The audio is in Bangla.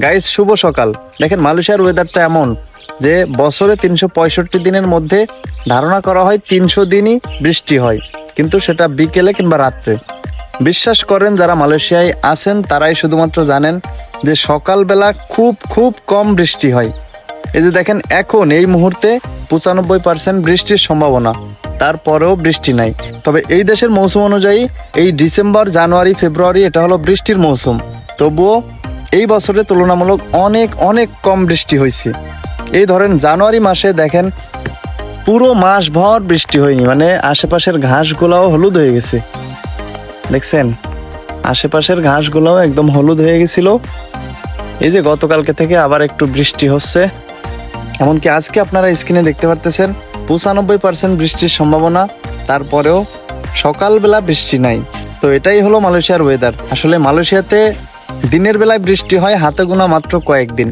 গাইস শুভ সকাল। দেখেন মালয়েশিয়ার ওয়েদারটা এমন যে বছরে 365 দিনের মধ্যে ধারণা করা হয় 300 দিনই বৃষ্টি হয়, কিন্তু সেটা বিকেলে কিংবা রাত্রে। বিশ্বাস করেন যারা মালয়েশিয়ায় আছেন তারাই শুধুমাত্র জানেন যে সকালবেলা খুব খুব কম বৃষ্টি হয়। এই যে দেখেন এখন এই মুহূর্তে 95% বৃষ্টির সম্ভাবনা, তারপরেও বৃষ্টি নাই। তবে এই দেশের মৌসুম অনুযায়ী এই ডিসেম্বর, জানুয়ারি, ফেব্রুয়ারি এটা হলো বৃষ্টির মৌসুম। তবুও এই বছরে তুলনামূলক অনেক অনেক কম বৃষ্টি হয়েছে। এই ধরেন জানুয়ারি মাসে দেখেন পুরো মাস ভর বৃষ্টি হয়নি, মানে আশেপাশের ঘাসগুলাও হলুদ হয়ে গেছে। দেখছেন আশেপাশের ঘাসগুলাও একদম হলুদ হয়ে গেছিল। এই যে গতকালকে থেকে আবার একটু বৃষ্টি হচ্ছে, এমনকি আজকে আপনারা স্ক্রিনে দেখতে পারতেছেন 95% বৃষ্টির সম্ভাবনা, তারপরেও সকালবেলা বৃষ্টি নাই। তো এটাই হলো মালয়েশিয়ার ওয়েদার। আসলে মালয়েশিয়াতে দিনের বেলায় বৃষ্টি হয় হাতে গোনা মাত্র কয়েকদিন,